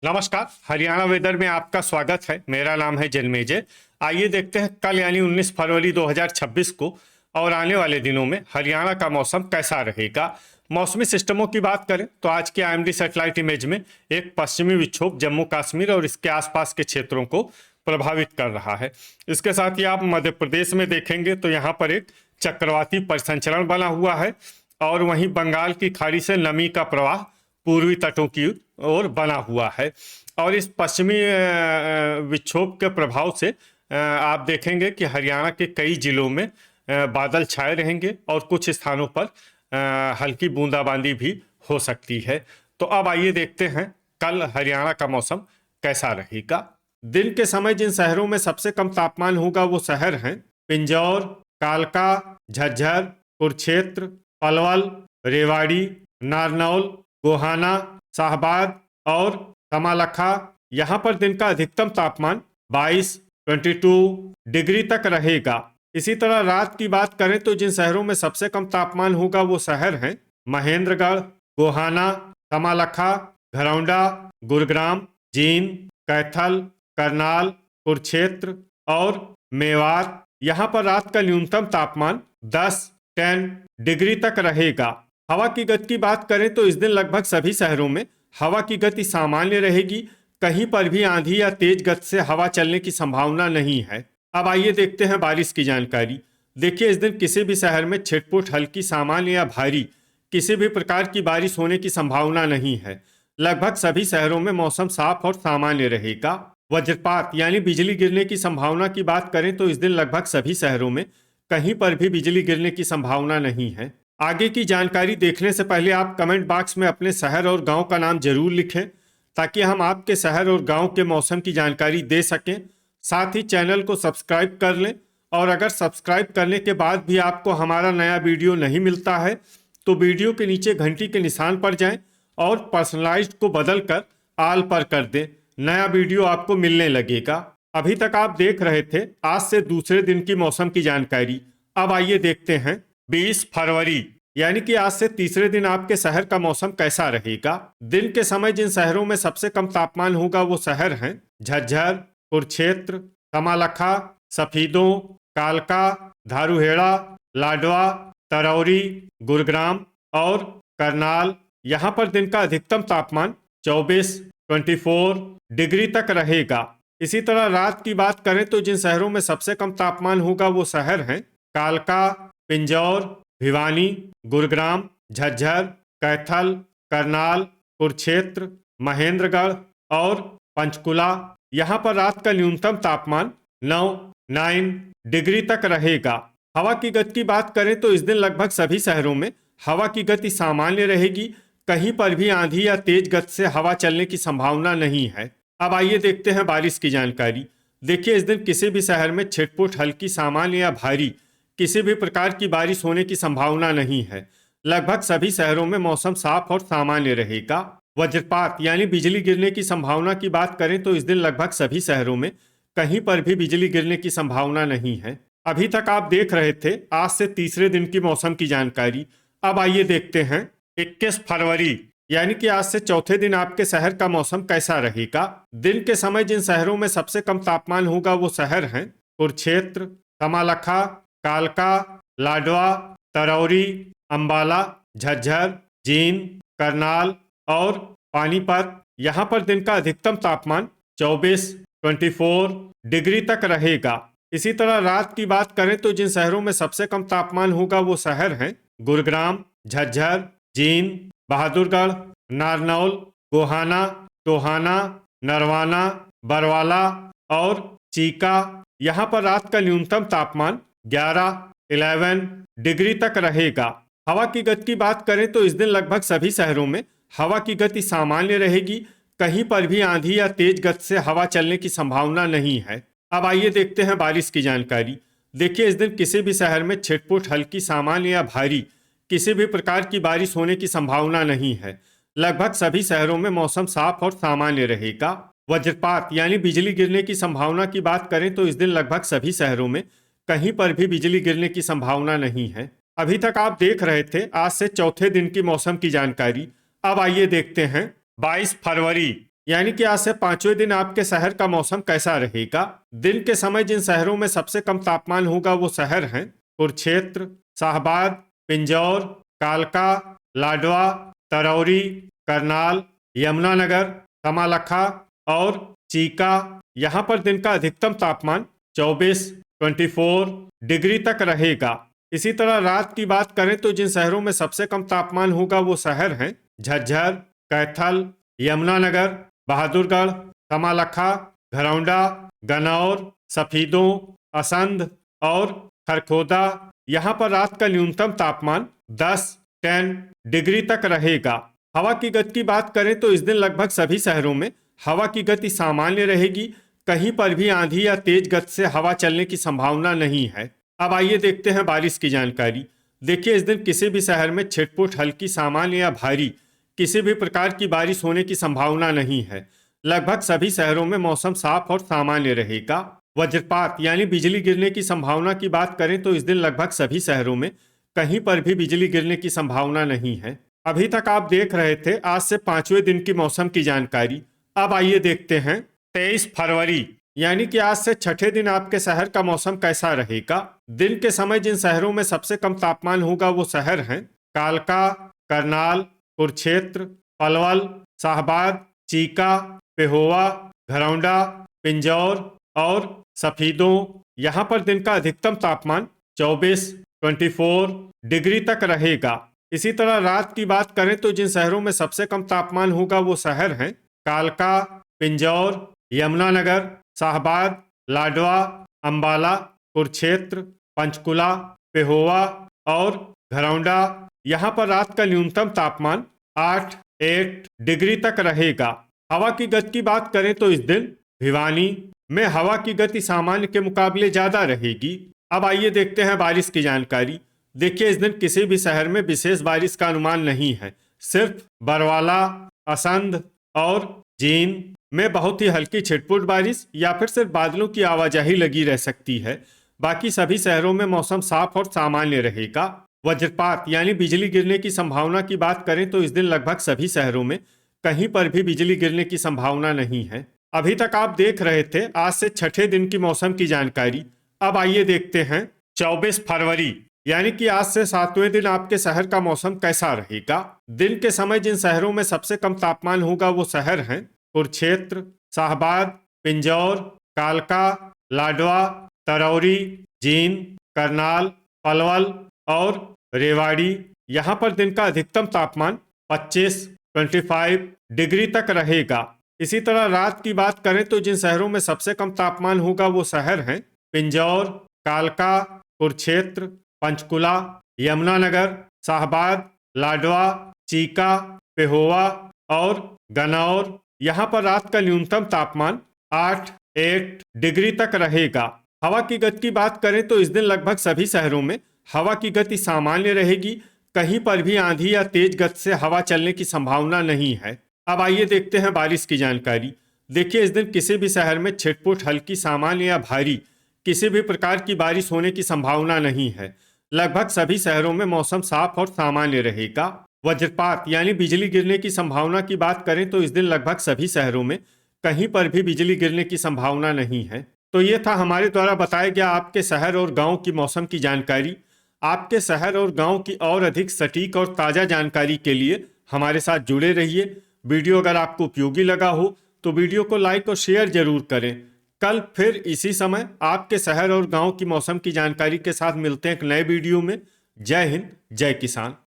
नमस्कार। हरियाणा वेदर में आपका स्वागत है। मेरा नाम है जन्मेजय। आइए देखते हैं कल यानी 19 फरवरी 2026 को और आने वाले दिनों में हरियाणा का मौसम कैसा रहेगा। मौसमी सिस्टमों की बात करें तो आज के आईएमडी सैटेलाइट इमेज में एक पश्चिमी विक्षोभ जम्मू कश्मीर और इसके आसपास के क्षेत्रों को प्रभावित कर रहा है। इसके साथ ही आप मध्य प्रदेश में देखेंगे तो यहाँ पर एक चक्रवाती परिसंचरण बना हुआ है और वहीं बंगाल की खाड़ी से नमी का प्रवाह पूर्वी तटों की ओर बना हुआ है। और इस पश्चिमी विक्षोभ के प्रभाव से आप देखेंगे कि हरियाणा के कई जिलों में बादल छाए रहेंगे और कुछ स्थानों पर हल्की बूंदाबांदी भी हो सकती है। तो अब आइए देखते हैं कल हरियाणा का मौसम कैसा रहेगा। दिन के समय जिन शहरों में सबसे कम तापमान होगा वो शहर हैं पिंजौर, कालका, झज्जर, कुरुक्षेत्र, पलवल, रेवाड़ी, नारनौल, गोहाना, शाहबाद और कमालखा। यहाँ पर दिन का अधिकतम तापमान 22 डिग्री तक रहेगा। इसी तरह रात की बात करें तो जिन शहरों में सबसे कम तापमान होगा वो शहर हैं महेंद्रगढ़, गोहाना, कमालखा, घरौंडा, गुरुग्राम, जींद, कैथल, करनाल, कुरुक्षेत्र और मेवात। यहाँ पर रात का न्यूनतम तापमान 10 डिग्री तक रहेगा। हवा की गति की बात करें तो इस दिन लगभग सभी शहरों में हवा की गति सामान्य रहेगी। कहीं पर भी आंधी या तेज गति से हवा चलने की संभावना नहीं है। अब आइए देखते हैं बारिश की जानकारी। देखिए, इस दिन किसी भी शहर में छिटपुट हल्की, सामान्य या भारी किसी भी प्रकार की बारिश होने की संभावना नहीं है। लगभग सभी शहरों में मौसम साफ और सामान्य रहेगा। वज्रपात यानी बिजली गिरने की संभावना की बात करें तो इस दिन लगभग सभी शहरों में कहीं पर भी बिजली गिरने की संभावना नहीं है। आगे की जानकारी देखने से पहले आप कमेंट बॉक्स में अपने शहर और गांव का नाम जरूर लिखें ताकि हम आपके शहर और गांव के मौसम की जानकारी दे सकें। साथ ही चैनल को सब्सक्राइब कर लें और अगर सब्सक्राइब करने के बाद भी आपको हमारा नया वीडियो नहीं मिलता है तो वीडियो के नीचे घंटी के निशान पर जाएं और पर्सनलाइज्ड को बदल कर आल पर कर दें। नया वीडियो आपको मिलने लगेगा। अभी तक आप देख रहे थे आज से दूसरे दिन की मौसम की जानकारी। अब आइए देखते हैं 20 फरवरी यानी कि आज से तीसरे दिन आपके शहर का मौसम कैसा रहेगा। दिन के समय जिन शहरों में सबसे कम तापमान होगा वो शहर हैं झज्जर, कुरुक्षेत्र, कमालखा, सफीदों, कालका, धारूहेड़ा, लाडवा, तरौरी, गुरुग्राम और करनाल। यहाँ पर दिन का अधिकतम तापमान 24 डिग्री तक रहेगा। इसी तरह रात की बात करें तो जिन शहरों में सबसे कम तापमान होगा वो शहर हैं कालका, पिंजौर, भिवानी, गुरुग्राम, झज्जर, कैथल, करनाल, कुरुक्षेत्र, महेंद्रगढ़ और पंचकुला। यहाँ पर रात का न्यूनतम तापमान 9 डिग्री तक रहेगा। हवा की गति की बात करें तो इस दिन लगभग सभी शहरों में हवा की गति सामान्य रहेगी। कहीं पर भी आंधी या तेज गति से हवा चलने की संभावना नहीं है। अब आइए देखते हैं बारिश की जानकारी। देखिए, इस दिन किसी भी शहर में छिटपुट हल्की, सामान्य या भारी किसी भी प्रकार की बारिश होने की संभावना नहीं है। लगभग सभी शहरों में मौसम साफ और सामान्य रहेगा। वज्रपात यानी बिजली गिरने की संभावना की बात करें तो इस दिन लगभग सभी शहरों में कहीं पर भी बिजली गिरने की संभावना नहीं है। अभी तक आप देख रहे थे आज से तीसरे दिन की मौसम की जानकारी। अब आइए देखते हैं 21 फरवरी यानी कि आज से चौथे दिन आपके शहर का मौसम कैसा रहेगा। दिन के समय जिन शहरों में सबसे कम तापमान होगा वो शहर हैं कुरुक्षेत्र, कमालखा, कालका, लाडवा, तरौरी, अंबाला, झज्जर, जींद, करनाल और पानीपत। यहाँ पर दिन का अधिकतम तापमान 24 डिग्री तक रहेगा। इसी तरह रात की बात करें तो जिन शहरों में सबसे कम तापमान होगा वो शहर हैं गुरुग्राम, झज्जर, जींद, बहादुरगढ़, नारनौल, गोहाना, टोहाना, नरवाना, बरवाला और चीका। यहाँ पर रात का न्यूनतम तापमान 11 डिग्री तक रहेगा। हवा की गति की बात करें तो इस दिन लगभग सभी शहरों में हवा की गति सामान्य रहेगी। कहीं पर भी आंधी या तेज गति से हवा चलने की संभावना नहीं है। अब आइए देखते हैं बारिश की जानकारी। देखिए, इस दिन किसी भी शहर में छिटपुट हल्की, सामान्य या भारी किसी भी प्रकार की बारिश होने की संभावना नहीं है। लगभग सभी शहरों में मौसम साफ और सामान्य रहेगा। वज्रपात यानी बिजली गिरने की संभावना की बात करें तो इस दिन लगभग सभी शहरों में कहीं पर भी बिजली गिरने की संभावना नहीं है। अभी तक आप देख रहे थे आज से चौथे दिन की मौसम की जानकारी। अब आइए देखते हैं 22 फरवरी यानी कि आज से पांचवें दिन आपके शहर का मौसम कैसा रहेगा। दिन के समय जिन शहरों में सबसे कम तापमान होगा वो शहर हैं कुरुक्षेत्र, शाहबाद, पिंजौर, कालका, लाडवा, तरौरी, करनाल, यमुनानगर, कमालखा और चीका। यहाँ पर दिन का अधिकतम तापमान 24 डिग्री तक रहेगा। इसी तरह रात की बात करें तो जिन शहरों में सबसे कम तापमान होगा वो शहर हैं झज्जर, कैथल, यमुनानगर, बहादुरगढ़, कमालखा, घरौंडा, गन्नौर, सफीदों, असंध और खरखोदा। यहाँ पर रात का न्यूनतम तापमान 10 डिग्री तक रहेगा। हवा की गति की बात करें तो इस दिन लगभग सभी शहरों में हवा की गति सामान्य रहेगी। कहीं पर भी आंधी या तेज गति से हवा चलने की संभावना नहीं है। अब आइए देखते हैं बारिश की जानकारी। देखिए, इस दिन किसी भी शहर में छिटपुट हल्की, सामान्य या भारी किसी भी प्रकार की बारिश होने की संभावना नहीं है। लगभग सभी शहरों में मौसम साफ और सामान्य रहेगा। वज्रपात यानी बिजली गिरने की संभावना की बात करें तो इस दिन लगभग सभी शहरों में कहीं पर भी बिजली गिरने की संभावना नहीं है। अभी तक आप देख रहे थे आज से पांचवें दिन की मौसम की जानकारी। अब आइए देखते हैं 23 फरवरी यानी कि आज से छठे दिन आपके शहर का मौसम कैसा रहेगा। दिन के समय जिन शहरों में सबसे कम तापमान होगा वो शहर हैं कालका, करनाल, कुरुक्षेत्र, पलवल, शाहबाद, चीका, पेहोवा, घरौंडा, पिंजौर और सफीदों। यहाँ पर दिन का अधिकतम तापमान 24 डिग्री तक रहेगा। इसी तरह रात की बात करें तो जिन शहरों में सबसे कम तापमान होगा वो शहर हैं कालका, पिंजौर, यमुनानगर, शाहबाद, लाडवा, अंबाला, कुरुक्षेत्र, पंचकुला, पेहोवा और घरौंडा। यहाँ पर रात का न्यूनतम तापमान 8 डिग्री तक रहेगा। हवा की गति की बात करें तो इस दिन भिवानी में हवा की गति सामान्य के मुकाबले ज्यादा रहेगी। अब आइए देखते हैं बारिश की जानकारी। देखिए, इस दिन किसी भी शहर में विशेष बारिश का अनुमान नहीं है। सिर्फ बरवाला, असंध और जींद में बहुत ही हल्की छिटपुट बारिश या फिर सिर्फ बादलों की आवाजाही लगी रह सकती है। बाकी सभी शहरों में मौसम साफ और सामान्य रहेगा। वज्रपात यानी बिजली गिरने की संभावना की बात करें तो इस दिन लगभग सभी शहरों में कहीं पर भी बिजली गिरने की संभावना नहीं है। अभी तक आप देख रहे थे आज से छठे दिन की मौसम की जानकारी। अब आइए देखते हैं 24 फरवरी यानी कि आज से सातवें दिन आपके शहर का मौसम कैसा रहेगा। दिन के समय जिन शहरों में सबसे कम तापमान होगा वो शहर हैं कुरुक्षेत्र, शाहबाद, पिंजौर, कालका, लाडवा, तरौरी, जींद, करनाल, पलवल और रेवाड़ी। यहाँ पर दिन का अधिकतम तापमान 25 डिग्री तक रहेगा। इसी तरह रात की बात करें तो जिन शहरों में सबसे कम तापमान होगा वो शहर हैं पिंजौर, कालका, कुरुक्षेत्र, पंचकुला, यमुनानगर, शाहबाद, लाडवा, चीका, पेहोवा और गन्नौर। यहाँ पर रात का न्यूनतम तापमान 8 डिग्री तक रहेगा। हवा की गति की बात करें तो इस दिन लगभग सभी शहरों में हवा की गति सामान्य रहेगी। कहीं पर भी आंधी या तेज गति से हवा चलने की संभावना नहीं है। अब आइए देखते हैं बारिश की जानकारी। देखिए, इस दिन किसी भी शहर में छिटपुट हल्की, सामान्य या भारी किसी भी प्रकार की बारिश होने की संभावना नहीं है। लगभग सभी शहरों में मौसम साफ और सामान्य रहेगा। वज्रपात यानी बिजली गिरने की संभावना की बात करें तो इस दिन लगभग सभी शहरों में कहीं पर भी बिजली गिरने की संभावना नहीं है। तो ये था हमारे द्वारा बताया गया आपके शहर और गांव की मौसम की जानकारी। आपके शहर और गांव की और अधिक सटीक और ताज़ा जानकारी के लिए हमारे साथ जुड़े रहिए। वीडियो अगर आपको उपयोगी लगा हो तो वीडियो को लाइक और शेयर जरूर करें। कल फिर इसी समय आपके शहर और गांव की मौसम की जानकारी के साथ मिलते हैं एक नए वीडियो में। जय हिंद, जय किसान।